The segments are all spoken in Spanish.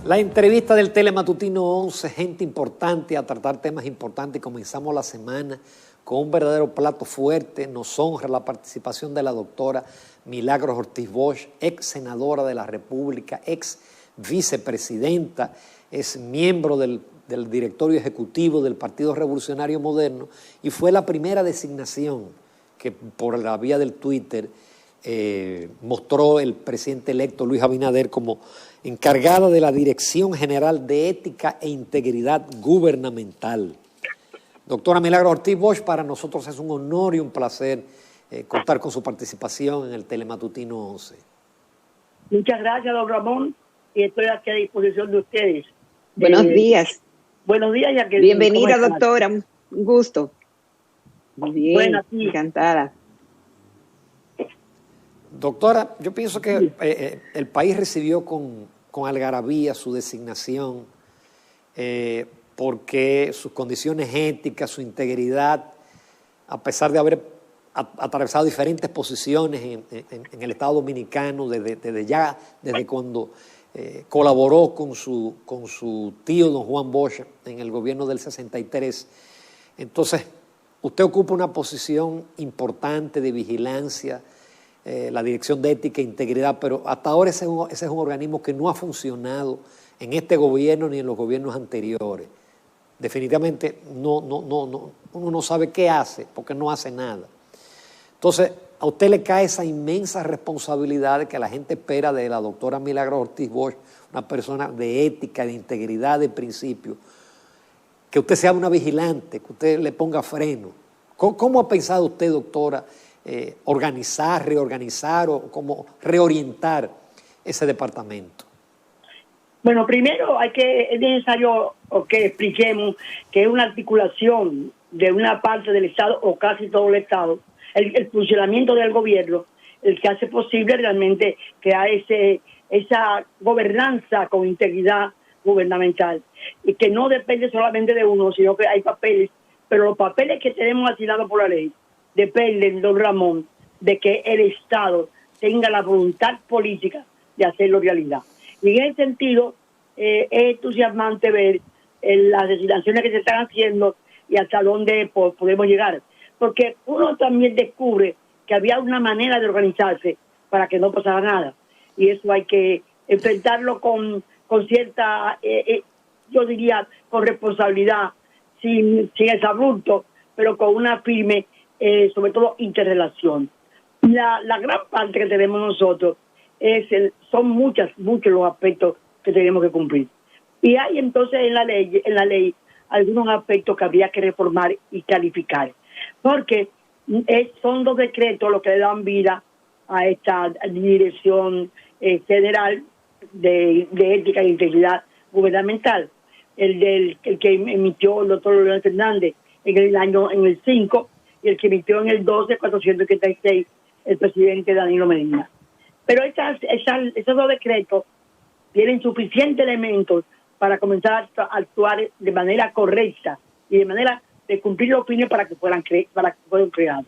La entrevista del Telematutino 11, gente importante a tratar temas importantes. Comenzamos la semana con un verdadero plato fuerte. Nos honra la participación de la doctora Milagros Ortiz Bosch, ex senadora de la República, ex vicepresidenta, es miembro del directorio ejecutivo del Partido Revolucionario Moderno y fue la primera designación que por la vía del Twitter mostró el presidente electo Luis Abinader como encargada de la Dirección General de Ética e Integridad Gubernamental. Doctora Milagros Ortiz Bosch, para nosotros es un honor y un placer contar con su participación en el Telematutino 11. Muchas gracias, don Ramón, y estoy aquí a disposición de ustedes. Buenos días. Buenos días, Jacqueline. Bienvenida, doctora. Un gusto. Muy bien, Bueno, sí. Encantada. Doctora, yo pienso que el país recibió con algarabía su designación porque sus condiciones éticas, su integridad, a pesar de haber atravesado diferentes posiciones en el Estado Dominicano desde cuando colaboró con su tío, don Juan Bosch, en el gobierno del 63. Entonces, usted ocupa una posición importante de vigilancia, la Dirección de Ética e Integridad, pero hasta ahora ese es un organismo que no ha funcionado en este gobierno ni en los gobiernos anteriores. Definitivamente uno no sabe qué hace, porque no hace nada. Entonces, a usted le cae esa inmensa responsabilidad que la gente espera de la doctora Milagros Ortiz Bosch, una persona de ética, de integridad, de principio, que usted sea una vigilante, que usted le ponga freno. ¿Cómo ha pensado usted, doctora, organizar, reorganizar o cómo reorientar ese departamento? Bueno, primero es necesario que expliquemos que es una articulación de una parte del Estado o casi todo el Estado, el funcionamiento del gobierno, el que hace posible realmente crear esa gobernanza con integridad gubernamental y que no depende solamente de uno, sino que hay papeles, pero los papeles que tenemos asignados por la ley dependen, don Ramón, de que el Estado tenga la voluntad política de hacerlo realidad. Y en ese sentido, es entusiasmante ver las designaciones que se están haciendo y hasta dónde podemos llegar. Porque uno también descubre que había una manera de organizarse para que no pasara nada. Y eso hay que enfrentarlo con cierta, yo diría, con responsabilidad, sin exabrupto, pero con una firme, sobre todo, interrelación. La gran parte que tenemos nosotros son muchos los aspectos que tenemos que cumplir. Y hay entonces en la ley algunos aspectos que habría que reformar y calificar. Porque son dos decretos los que le dan vida a esta Dirección Federal de Ética e Integridad Gubernamental. El que emitió el doctor Leonel Fernández en el 5 y el que emitió en el 12, 436, el presidente Danilo Medina. Pero esos dos decretos tienen suficientes elementos para comenzar a actuar de manera correcta y de manera de cumplir los fines para que fueran creados.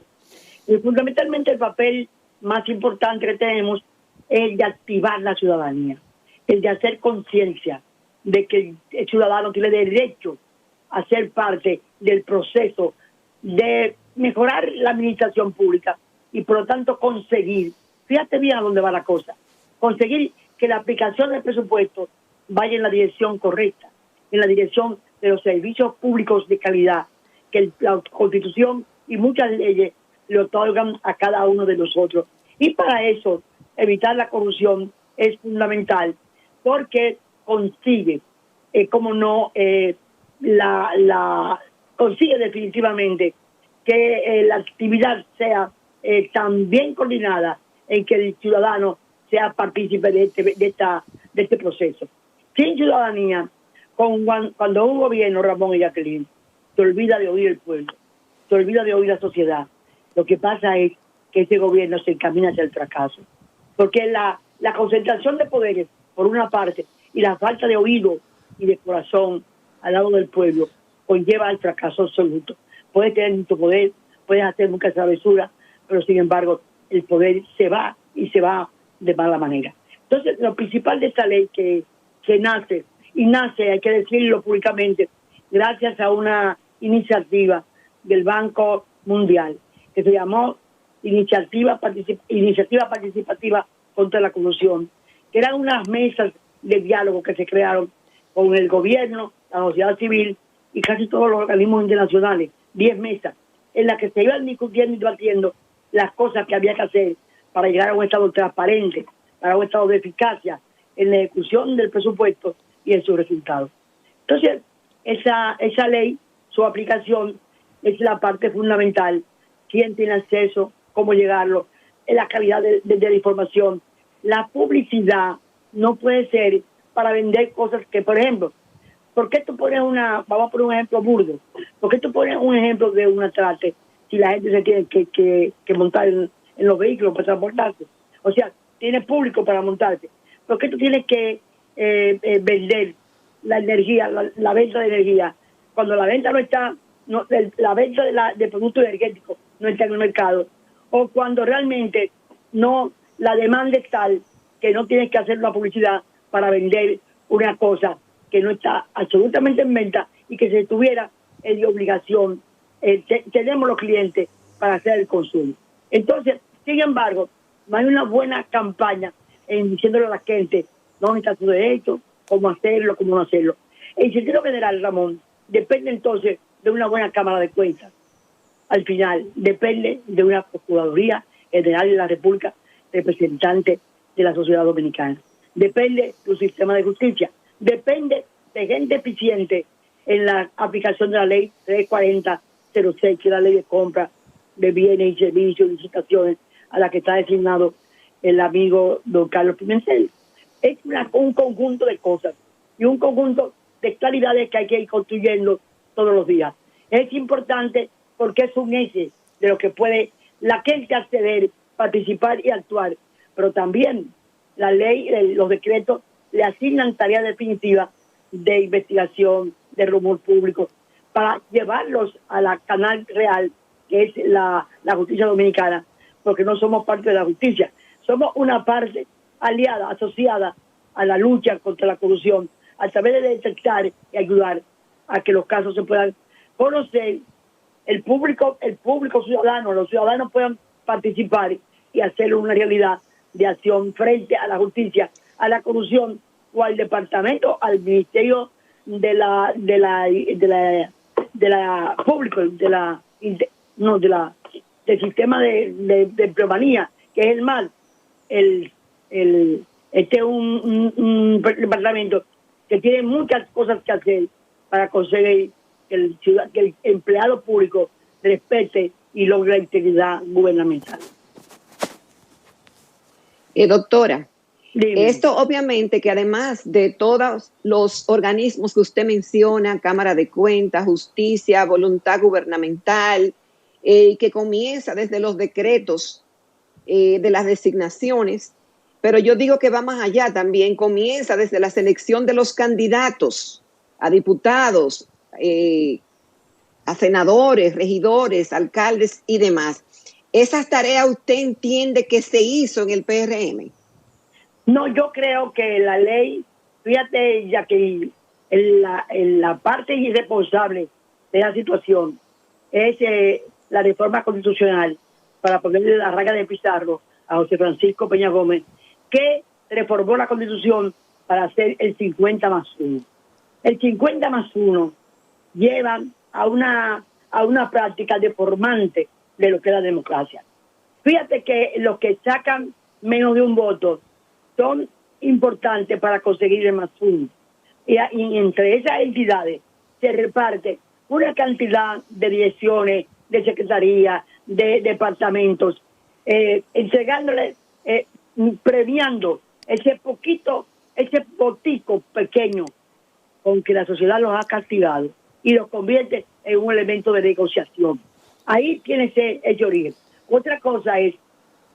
Y fundamentalmente el papel más importante que tenemos es el de activar la ciudadanía, el de hacer conciencia de que el ciudadano tiene derecho a ser parte del proceso de mejorar la administración pública y por lo tanto conseguir, fíjate bien a dónde va la cosa, conseguir que la aplicación del presupuesto vaya en la dirección correcta, en la dirección de los servicios públicos de calidad que la Constitución y muchas leyes le otorgan a cada uno de nosotros. Y para eso, evitar la corrupción es fundamental, porque consigue, consigue definitivamente que la actividad sea tan bien coordinada en que el ciudadano sea partícipe de este proceso. Sin ciudadanía, cuando un gobierno, Ramón y Jacqueline, se olvida de oír el pueblo, se olvida de oír la sociedad, lo que pasa es que ese gobierno se encamina hacia el fracaso. Porque la concentración de poderes, por una parte, y la falta de oído y de corazón al lado del pueblo, conlleva al fracaso absoluto. Puedes tener mucho poder, puedes hacer mucha travesura, pero sin embargo el poder se va y se va de mala manera. Entonces, lo principal de esta ley que que nace, y nace, hay que decirlo públicamente, gracias a una iniciativa del Banco Mundial, que se llamó Iniciativa Participativa contra la Corrupción, que eran unas mesas de diálogo que se crearon con el gobierno, la sociedad civil y casi todos los organismos internacionales, 10 mesas, en las que se iban discutiendo y debatiendo las cosas que había que hacer para llegar a un estado transparente, para un estado de eficacia en la ejecución del presupuesto y en sus resultados. Entonces, esa ley, su aplicación, es la parte fundamental. ¿Quién tiene acceso? ¿Cómo llegarlo? La calidad de la información. La publicidad no puede ser para vender cosas que, por ejemplo, ¿por qué tú pones vamos a poner un ejemplo burdo, ¿por qué tú pones un ejemplo de una trate si la gente se tiene que montar en los vehículos para transportarse? O sea, tiene público para montarse. ¿Por qué tú tienes que vender la energía, la venta de energía, cuando la venta no está, la venta de productos energéticos no está en el mercado, o cuando realmente no, la demanda es tal que no tienes que hacer una publicidad para vender una cosa que no está absolutamente en venta y que se tuviera de obligación, tenemos los clientes para hacer el consumo? Entonces, sin embargo, no hay una buena campaña en diciéndole a la gente dónde está tu derecho, cómo hacerlo, cómo no hacerlo. En sentido general, Ramón, depende entonces de una buena Cámara de Cuentas. Al final, depende de una Procuraduría General de la República, representante de la sociedad dominicana. Depende de un sistema de justicia. Depende de gente eficiente en la aplicación de la ley 34006, que es la ley de compra de bienes y servicios y licitaciones, a la que está designado el amigo don Carlos Pimentel. Es un conjunto de cosas y un conjunto de claridades que hay que ir construyendo todos los días. Es importante porque es un eje de lo que puede la gente acceder, participar y actuar, pero también la ley, los decretos le asignan tareas definitivas de investigación, de rumor público, para llevarlos a la canal real, que es la justicia dominicana, porque no somos parte de la justicia, somos una parte aliada, asociada a la lucha contra la corrupción, a través de detectar y ayudar a que los casos se puedan conocer, el público ciudadano, los ciudadanos puedan participar y hacerlo una realidad de acción frente a la justicia, a la corrupción o al departamento, al ministerio del sistema de empleomanía, que es el MAL. Este es un departamento que tiene muchas cosas que hacer para conseguir que el empleado público respete y logre la integridad gubernamental. Doctora, Dime. Esto obviamente que además de todos los organismos que usted menciona, Cámara de Cuentas, Justicia, Voluntad Gubernamental, que comienza desde los decretos de las designaciones, pero yo digo que va más allá también, comienza desde la selección de los candidatos a diputados, a senadores, regidores, alcaldes y demás. ¿Esas tareas usted entiende que se hizo en el PRM? No, yo creo que la ley, fíjate, Jacqueline, la parte irresponsable de la situación es la reforma constitucional para ponerle la raya de pizarro a José Francisco Peña Gómez, que reformó la Constitución para hacer el 50+1. El 50+1 lleva a una práctica deformante de lo que es la democracia. Fíjate que los que sacan menos de un voto son importantes para conseguir el +1. Y entre esas entidades se reparte una cantidad de direcciones, de secretarías, de departamentos, entregándole, premiando ese potico pequeño con que la sociedad los ha castigado y los convierte en un elemento de negociación. Ahí tiene ese origen. Otra cosa es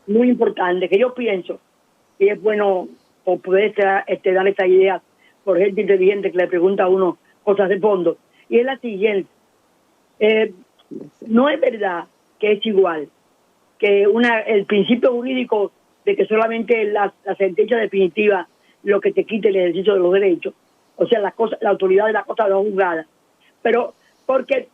muy importante, que yo pienso que es bueno poder dar esta idea por gente inteligente que le pregunta a uno cosas de fondo, y es la siguiente. No es verdad que es igual que el principio jurídico de que solamente la sentencia definitiva lo que te quite el ejercicio de los derechos, o sea, la autoridad de la cosa no juzgada, pero porque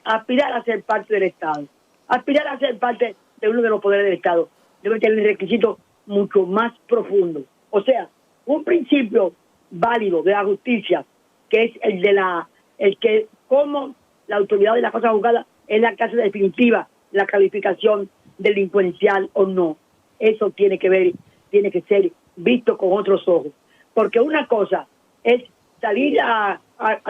aspirar a ser parte del Estado, aspirar a ser parte de uno de los poderes del Estado, debe tener requisitos mucho más profundos. O sea, un principio válido de la justicia, que es el que como la autoridad de la cosa juzgada es la que hace definitiva la calificación delincuencial o no. Eso tiene que ser visto con otros ojos. Porque una cosa es salir a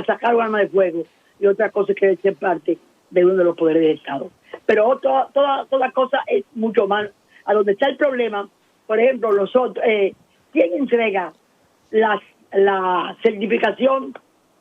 sacar un arma de fuego y otra cosa es que ser parte de uno de los poderes del Estado. Pero toda cosa es mucho más. A donde está el problema, por ejemplo, nosotros, ¿quién entrega la certificación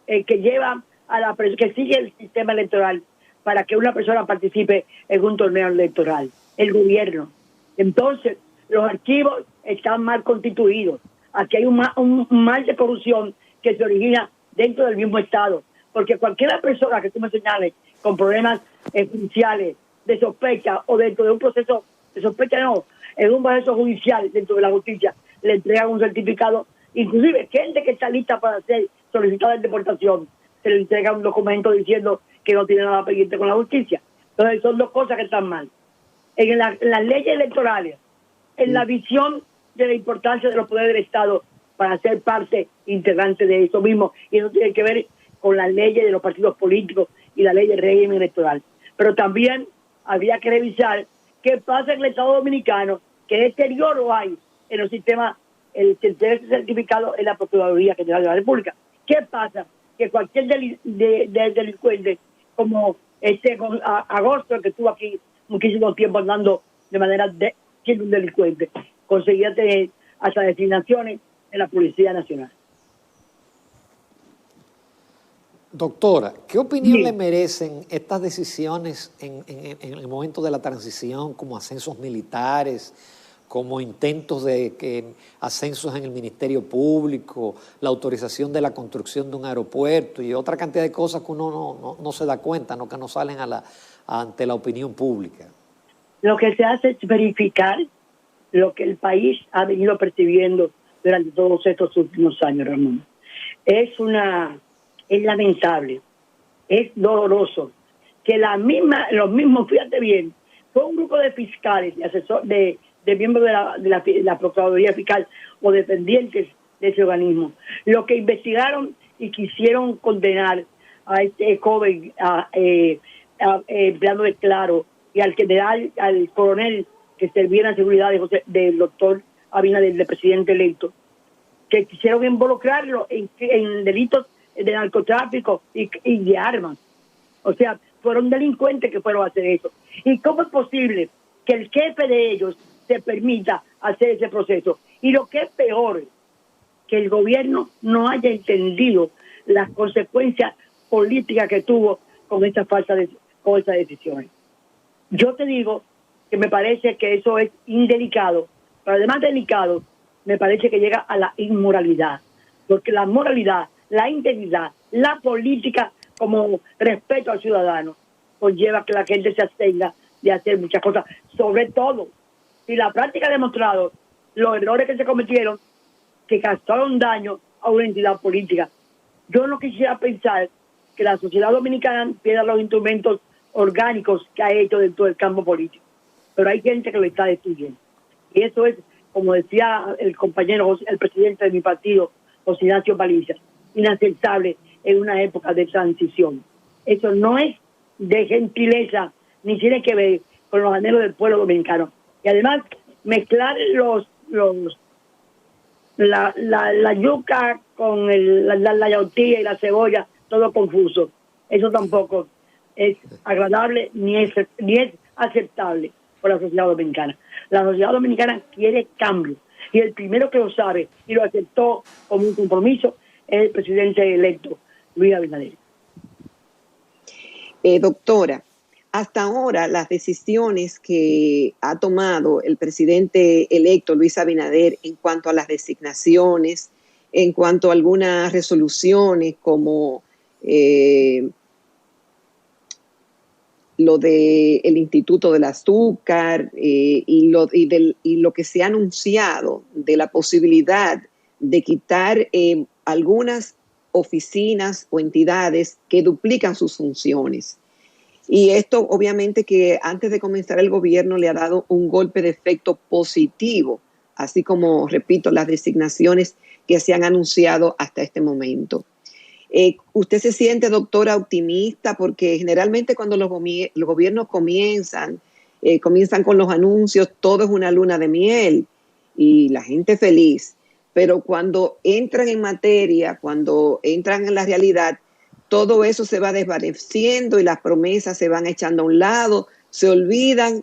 que lleva a que sigue el sistema electoral para que una persona participe en un torneo electoral? El gobierno. Entonces, los archivos están mal constituidos. Aquí hay un mal de corrupción que se origina dentro del mismo Estado. Porque cualquier persona que tú me señales con problemas judiciales, de sospecha o dentro de un proceso de sospecha, no, en un proceso judicial dentro de la justicia, le entregan un certificado. Inclusive, gente que está lista para ser solicitada de deportación, se le entrega un documento diciendo que no tiene nada pendiente con la justicia. Entonces, son dos cosas que están mal. En las leyes electorales, en la visión de la importancia de los poderes del Estado para ser parte integrante de eso mismo, y eso tiene que ver con las leyes de los partidos políticos y la ley del régimen electoral. Pero también habría que revisar qué pasa en el Estado Dominicano, qué deterioro hay en los sistemas, el certificado en la Procuraduría General de la República. ¿Qué pasa? Que cualquier delincuente, como Agosto, que estuvo aquí muchísimo tiempo andando de manera siendo un delincuente, conseguía tener hasta designaciones en la Policía Nacional. Doctora, ¿qué opinión le merecen estas decisiones en el momento de la transición, como ascensos militares, como intentos de ascensos en el Ministerio Público, la autorización de la construcción de un aeropuerto y otra cantidad de cosas que uno no se da cuenta, ¿no? Que no salen ante la opinión pública? Lo que se hace es verificar lo que el país ha venido percibiendo durante todos estos últimos años, Ramón. Es lamentable, es doloroso que los mismos, fíjate bien, fue un grupo de fiscales, de miembros de la Procuraduría Fiscal o dependientes de ese organismo, los que investigaron y quisieron condenar a este joven empleado de Claro y al general, al coronel que servía en la seguridad del doctor Abinader, del presidente electo, que quisieron involucrarlo en delitos de narcotráfico y de armas. O sea, fueron delincuentes que fueron a hacer eso. ¿Y cómo es posible que el jefe de ellos se permita hacer ese proceso? Y lo que es peor, que el gobierno no haya entendido las consecuencias políticas que tuvo con esas decisiones. Yo te digo que me parece que eso es indelicado, pero además delicado, me parece que llega a la inmoralidad, porque la moralidad, la integridad, la política como respeto al ciudadano conlleva que la gente se abstenga de hacer muchas cosas, sobre todo si la práctica ha demostrado los errores que se cometieron, que causaron daño a una entidad política. Yo no quisiera pensar que la sociedad dominicana pierda los instrumentos orgánicos que ha hecho dentro del campo político, pero hay gente que lo está destruyendo. Y eso es, como decía el compañero, el presidente de mi partido, José Ignacio Paliza, inaceptable en una época de transición. Eso no es de gentileza, ni tiene que ver con los anhelos del pueblo dominicano. Y además, mezclar la yuca con la yautía y la cebolla, todo confuso. Eso tampoco es agradable ni es aceptable por la sociedad dominicana. La sociedad dominicana quiere cambio. Y el primero que lo sabe y lo aceptó como un compromiso es el presidente electo, Luis Abinader. Doctora, hasta ahora las decisiones que ha tomado el presidente electo, Luis Abinader, en cuanto a las designaciones, en cuanto a algunas resoluciones como lo del Instituto del Azúcar y lo que se ha anunciado de la posibilidad de quitar algunas oficinas o entidades que duplican sus funciones. Y esto obviamente que antes de comenzar el gobierno le ha dado un golpe de efecto positivo, así como, repito, las designaciones que se han anunciado hasta este momento. ¿Usted se siente, doctora, optimista? Porque generalmente cuando los gobiernos comienzan con los anuncios, todo es una luna de miel y la gente feliz. Pero cuando entran en materia, cuando entran en la realidad, todo eso se va desvaneciendo y las promesas se van echando a un lado, se olvidan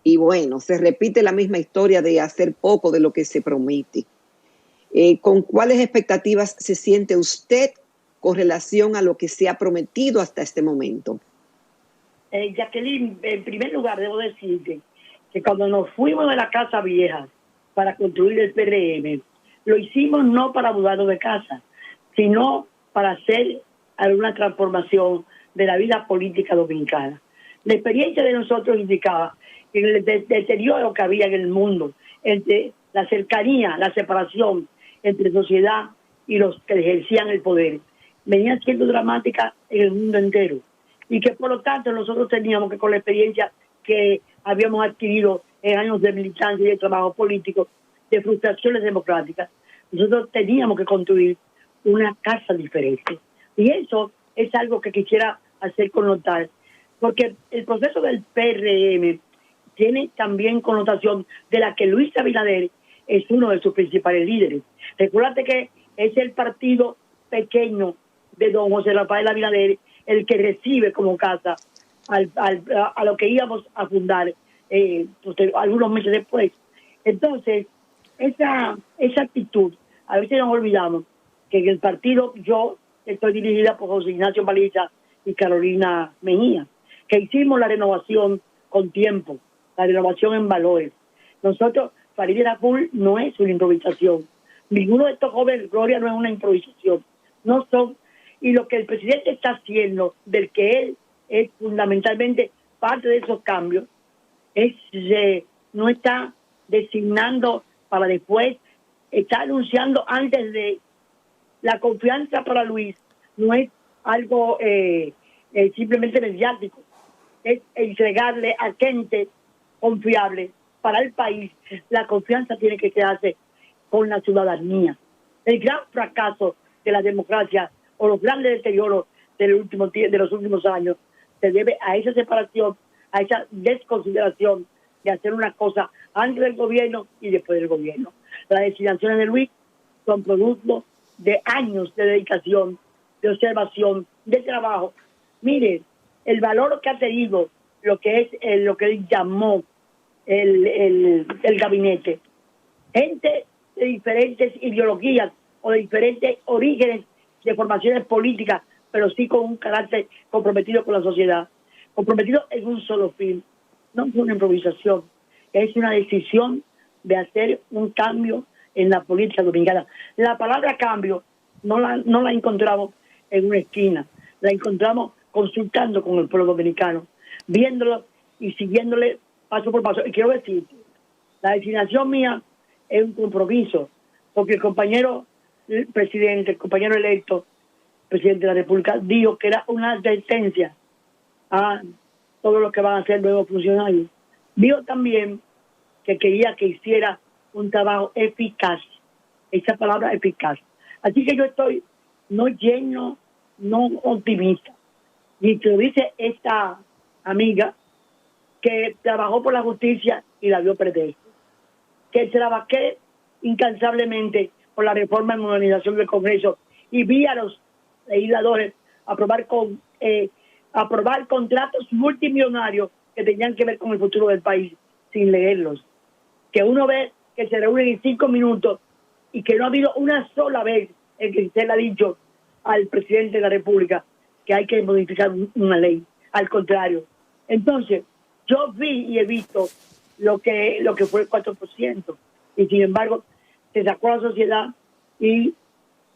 y bueno, se repite la misma historia de hacer poco de lo que se promete. ¿Con cuáles expectativas se siente usted con relación a lo que se ha prometido hasta este momento? Jacqueline, en primer lugar debo decirte que cuando nos fuimos de la Casa Vieja para construir el PRM, lo hicimos no para mudarnos de casa, sino para hacer alguna transformación de la vida política dominicana. La experiencia de nosotros indicaba que en el deterioro que había en el mundo, entre la cercanía, la separación entre sociedad y los que ejercían el poder, venía siendo dramática en el mundo entero. Y que por lo tanto nosotros teníamos que, con la experiencia que habíamos adquirido en años de militancia y de trabajo político, de frustraciones democráticas, nosotros teníamos que construir una casa diferente. Y eso es algo que quisiera hacer connotar, porque el proceso del PRM tiene también connotación de la que Luis Abinader es uno de sus principales líderes. Recuérdate que es el partido pequeño de don José Rafael Abinader el que recibe como casa a lo que íbamos a fundar algunos meses después. Entonces, esa actitud, a veces nos olvidamos que en el partido yo estoy dirigida por José Ignacio Baliza y Carolina Mejía, que hicimos la renovación con tiempo, la renovación en valores. Nosotros, Farideh Raful no es una improvisación. Ninguno de estos jóvenes, Gloria, no es una improvisación. No son. Y lo que el presidente está haciendo, del que él es fundamentalmente parte de esos cambios, no está designando para después, está anunciando antes de. La confianza para Luis no es algo simplemente mediático, es entregarle a gente confiable para el país. La confianza tiene que quedarse con la ciudadanía. El gran fracaso de la democracia o los grandes deterioros de los últimos años se debe a esa separación, a esa desconsideración de hacer una cosa antes del gobierno y después del gobierno. Las designaciones de Luis son producto de años de dedicación, de observación, de trabajo. Mire, el valor que ha tenido lo que es lo que él llamó el gabinete. Gente de diferentes ideologías o de diferentes orígenes de formaciones políticas, pero sí con un carácter comprometido con la sociedad, comprometido en un solo fin. No es una improvisación, es una decisión de hacer un cambio en la política dominicana. La palabra cambio no la encontramos en una esquina, la encontramos consultando con el pueblo dominicano, viéndolo y siguiéndole paso por paso. Y quiero decirte, la designación mía es un compromiso, porque el compañero presidente, el compañero electo, presidente de la República, dijo que era una advertencia a todos los que van a ser nuevos funcionarios. Dijo también que quería que hiciera un trabajo eficaz, esa palabra eficaz. Así que yo estoy no lleno, no optimista. Y te lo dice esta amiga que trabajó por la justicia y la vio perder, que trabajé incansablemente por la reforma y modernización del Congreso y vi a los legisladores aprobar contratos multimillonarios que tenían que ver con el futuro del país sin leerlos. Que uno ve que se reúnen en 5 minutos y que no ha habido una sola vez en que se le ha dicho al presidente de la República que hay que modificar una ley. Al contrario. Entonces, yo vi y he visto lo que fue el 4%. Y sin embargo, se sacó a la sociedad y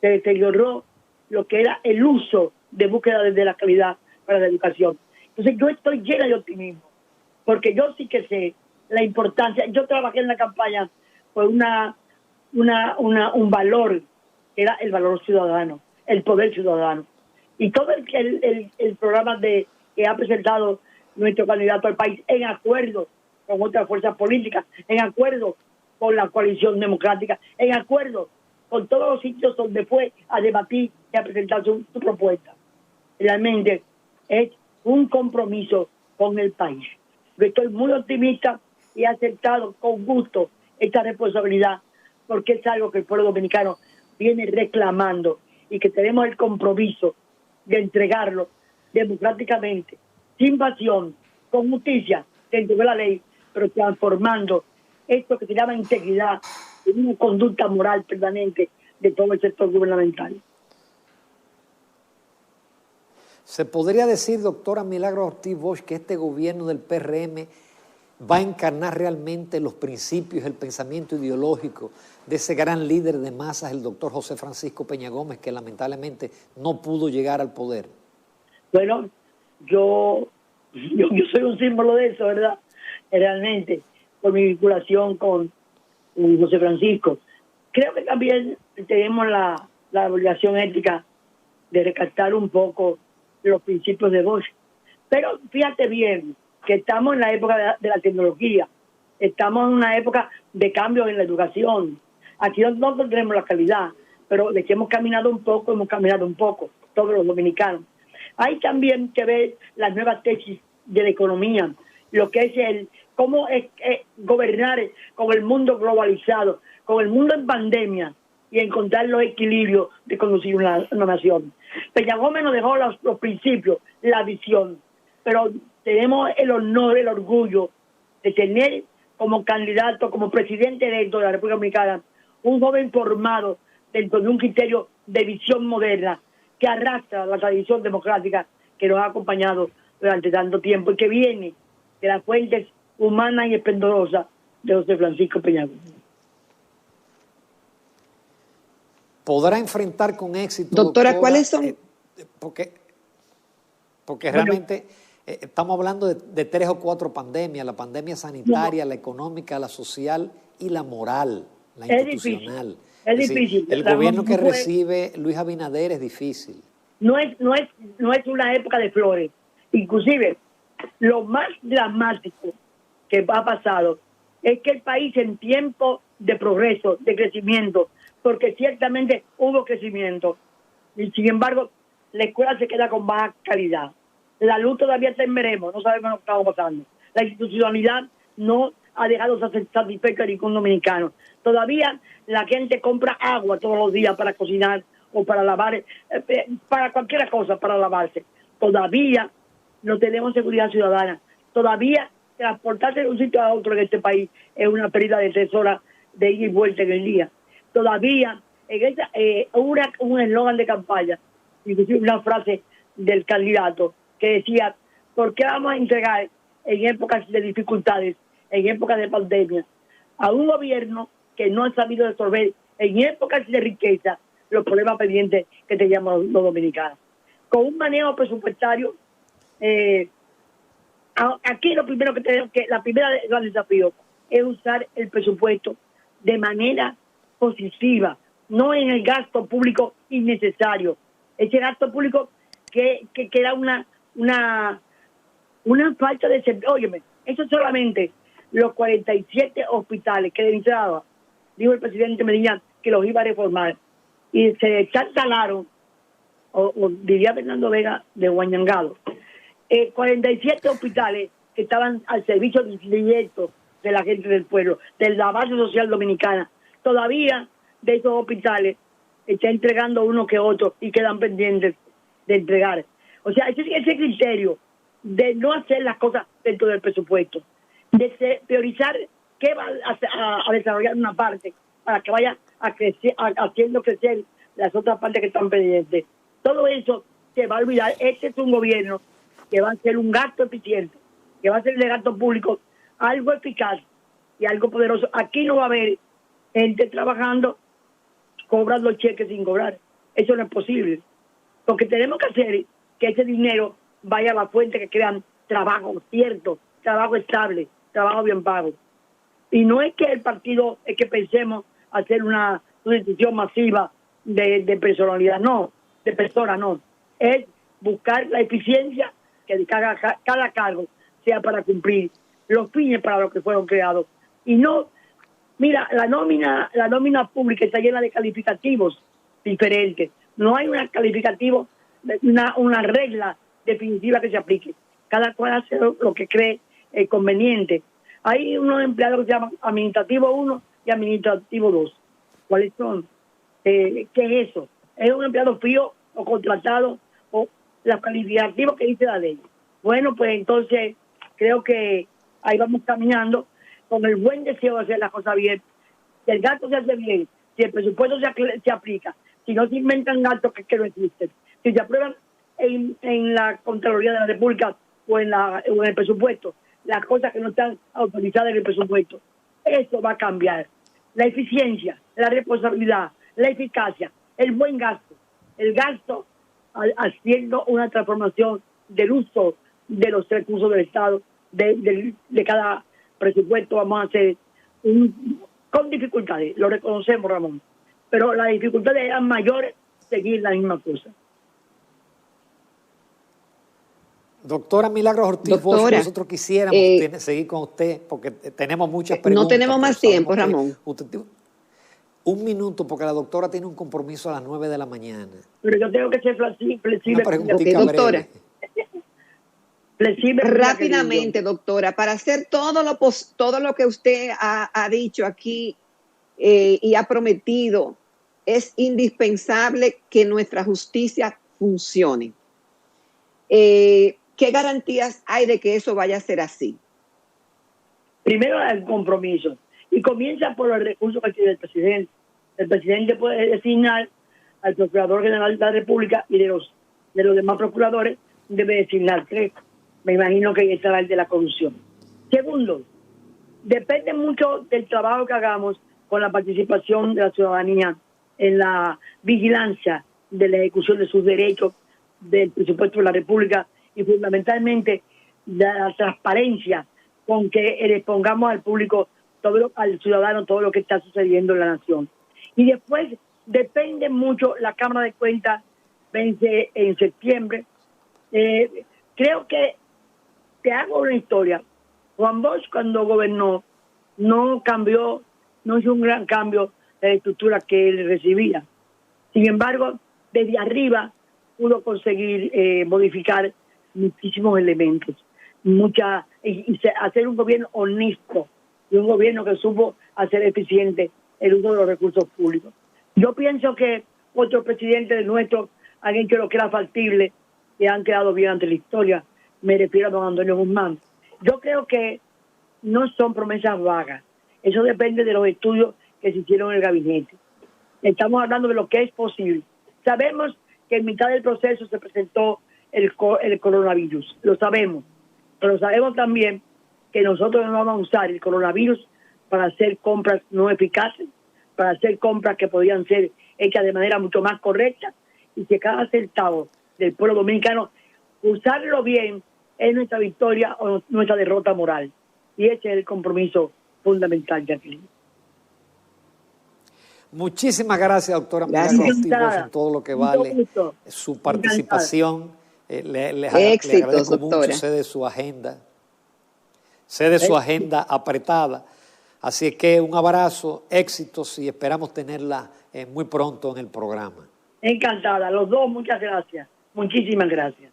se deterioró lo que era el uso de búsqueda de la calidad para la educación. Entonces, yo estoy llena de optimismo, porque yo sí que sé la importancia. Yo trabajé en la campaña por una un valor, que era el valor ciudadano, el poder ciudadano. Y todo el programa que ha presentado nuestro candidato al país, en acuerdo con otras fuerzas políticas, en acuerdo con la coalición democrática, en acuerdo con todos los sitios donde fue a debatir y a presentar su propuesta. Realmente es un compromiso con el país. Yo estoy muy optimista y he aceptado con gusto esta responsabilidad, porque es algo que el pueblo dominicano viene reclamando y que tenemos el compromiso de entregarlo democráticamente, sin pasión, con justicia, dentro de la ley, pero transformando esto que se llama integridad en una conducta moral permanente de todo el sector gubernamental. ¿Se podría decir, doctora Milagros Ortiz Bosch, que este gobierno del PRM va a encarnar realmente los principios, el pensamiento ideológico de ese gran líder de masas, el doctor José Francisco Peña Gómez, que lamentablemente no pudo llegar al poder? Bueno, yo soy un símbolo de eso, ¿verdad? Realmente, por mi vinculación con José Francisco. Creo que también tenemos la obligación ética de rescatar un poco los principios de Bosch. Pero fíjate bien que estamos en la época de la tecnología, estamos en una época de cambios en la educación. Aquí no tenemos la calidad, pero de que hemos caminado un poco, todos los dominicanos. Hay también que ver las nuevas tesis de la economía, lo que es cómo es gobernar con el mundo globalizado, con el mundo en pandemia, y encontrar los equilibrios de conducir una nación. Peña Gómez nos dejó los principios, la visión, pero tenemos el honor, el orgullo de tener como candidato, como presidente electo de la República Dominicana, un joven formado dentro de un criterio de visión moderna que arrastra la tradición democrática que nos ha acompañado durante tanto tiempo y que viene de las fuentes humanas y esplendorosas de José Francisco Peña Gómez. ¿Podrá enfrentar con éxito, doctora, cuáles son? Porque realmente estamos hablando de 3 o 4 pandemias: la pandemia sanitaria, la económica, la social y la moral, la institucional. Es difícil. El gobierno que recibe Luis Abinader es difícil. No es una época de flores. Inclusive, lo más dramático que ha pasado es que el país, en tiempo de progreso, de crecimiento, porque ciertamente hubo crecimiento, y sin embargo la escuela se queda con baja calidad, la luz todavía está en veremos, no sabemos lo que está pasando, la institucionalidad no ha dejado satisfecho a ningún dominicano, todavía la gente compra agua todos los días para cocinar o para lavar, para cualquier cosa, para lavarse, todavía no tenemos seguridad ciudadana, todavía transportarse de un sitio a otro en este país es una pérdida de 3 horas de ida y vuelta en el día. Todavía un eslogan de campaña, inclusive una frase del candidato que decía: ¿por qué vamos a entregar en épocas de dificultades, en épocas de pandemia, a un gobierno que no ha sabido resolver en épocas de riqueza los problemas pendientes que teníamos los dominicanos? Con un manejo presupuestario, aquí lo primero que tenemos la primera gran desafío es usar el presupuesto de manera positiva, no en el gasto público innecesario. Ese gasto público que da una falta de servicio. Óyeme, eso solamente los 47 hospitales que de entrada dijo el presidente Medina que los iba a reformar y se instalaron, o diría Fernando Vega de Guañangado, 47 hospitales que estaban al servicio directo de la gente del pueblo, de la base social dominicana. Todavía de esos hospitales está entregando uno que otro y quedan pendientes de entregar. O sea, ese criterio de no hacer las cosas dentro del presupuesto, de priorizar qué va a desarrollar una parte para que vaya a crecer, haciendo crecer las otras partes que están pendientes. Todo eso se va a olvidar. Este es un gobierno que va a hacer un gasto eficiente, que va a hacer el gasto público algo eficaz y algo poderoso. Aquí no va a haber gente trabajando, cobrando cheques sin cobrar. Eso no es posible. Lo que tenemos que hacer es que ese dinero vaya a la fuente que crean trabajo cierto, trabajo estable, trabajo bien pago. Y no es que el partido, es que pensemos hacer una sustitución masiva de personalidad, no, de personas, no. Es buscar la eficiencia que cada cargo sea para cumplir los fines para los que fueron creados. Y no, mira, la nómina pública está llena de calificativos diferentes. No hay un calificativo, una regla definitiva que se aplique. Cada cual hace lo que cree conveniente. Hay unos empleados que se llaman administrativo 1 y administrativo 2. ¿Cuáles son? ¿Qué es eso? ¿Es un empleado fijo o contratado o los calificativos que dice la ley? Bueno, pues entonces creo que ahí vamos caminando con el buen deseo de hacer las cosas bien. Si el gasto se hace bien, si el presupuesto se aplica, si no se inventan gastos que no existen, si se aprueban en la Contraloría de la República o en el presupuesto las cosas que no están autorizadas en el presupuesto, eso va a cambiar. La eficiencia, la responsabilidad, la eficacia, el buen gasto, el gasto haciendo una transformación del uso de los recursos del Estado, de cada presupuesto. Vamos a hacer con dificultades, lo reconocemos, Ramón, pero las dificultades eran mayores seguir la misma cosa. Doctora Milagros Ortiz, nosotros quisiéramos seguir con usted porque tenemos muchas preguntas. No tenemos más tiempo, Ramón. Un minuto, porque la doctora tiene un compromiso a las 9 de la mañana. Pero yo tengo que ser flexible. Doctora. Flexible. Rápidamente, doctora, para hacer todo lo que usted ha dicho aquí y ha prometido, es indispensable que nuestra justicia funcione. ¿Qué garantías hay de que eso vaya a ser así? Primero, el compromiso. Y comienza por los recursos que tiene el presidente. El presidente puede designar al Procurador General de la República y de los demás procuradores debe designar 3. Me imagino que estará el de la corrupción. Segundo, depende mucho del trabajo que hagamos con la participación de la ciudadanía en la vigilancia de la ejecución de sus derechos, del presupuesto de la República y fundamentalmente de la transparencia con que le expongamos al público, al ciudadano, todo lo que está sucediendo en la nación. Y después depende mucho, la Cámara de Cuentas vence en septiembre. Creo que te hago una historia. Juan Bosch, cuando gobernó, no hizo un gran cambio de la estructura que él recibía. Sin embargo, desde arriba pudo conseguir modificar muchísimos elementos, y hacer un gobierno honesto y un gobierno que supo hacer eficiente el uso de los recursos públicos. Yo pienso que otros presidentes nuestros han hecho lo que era factible y han quedado bien ante la historia. Me refiero a don Antonio Guzmán. Yo creo que no son promesas vagas. Eso depende de los estudios que se hicieron en el gabinete. Estamos hablando de lo que es posible. Sabemos que en mitad del proceso se presentó el coronavirus. Lo sabemos. Pero sabemos también que nosotros no vamos a usar el coronavirus para hacer compras no eficaces, para hacer compras que podrían ser hechas de manera mucho más correcta, y que cada centavo del pueblo dominicano, usarlo bien, es nuestra victoria o nuestra derrota moral. Y ese es el compromiso fundamental, Jacqueline. Muchísimas gracias, doctora Milagros Ortiz, en todo lo que vale su participación. Le agradezco mucho, sé de su agenda. Sé de su agenda apretada. Así es que un abrazo, éxitos y esperamos tenerla muy pronto en el programa. Encantada, los dos, muchas gracias. Muchísimas gracias.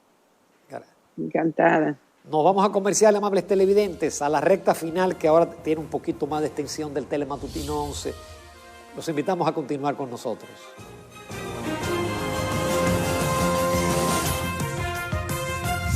Encantada. Nos vamos a comercial, amables televidentes, a la recta final que ahora tiene un poquito más de extensión del Telematutino 11. Los invitamos a continuar con nosotros.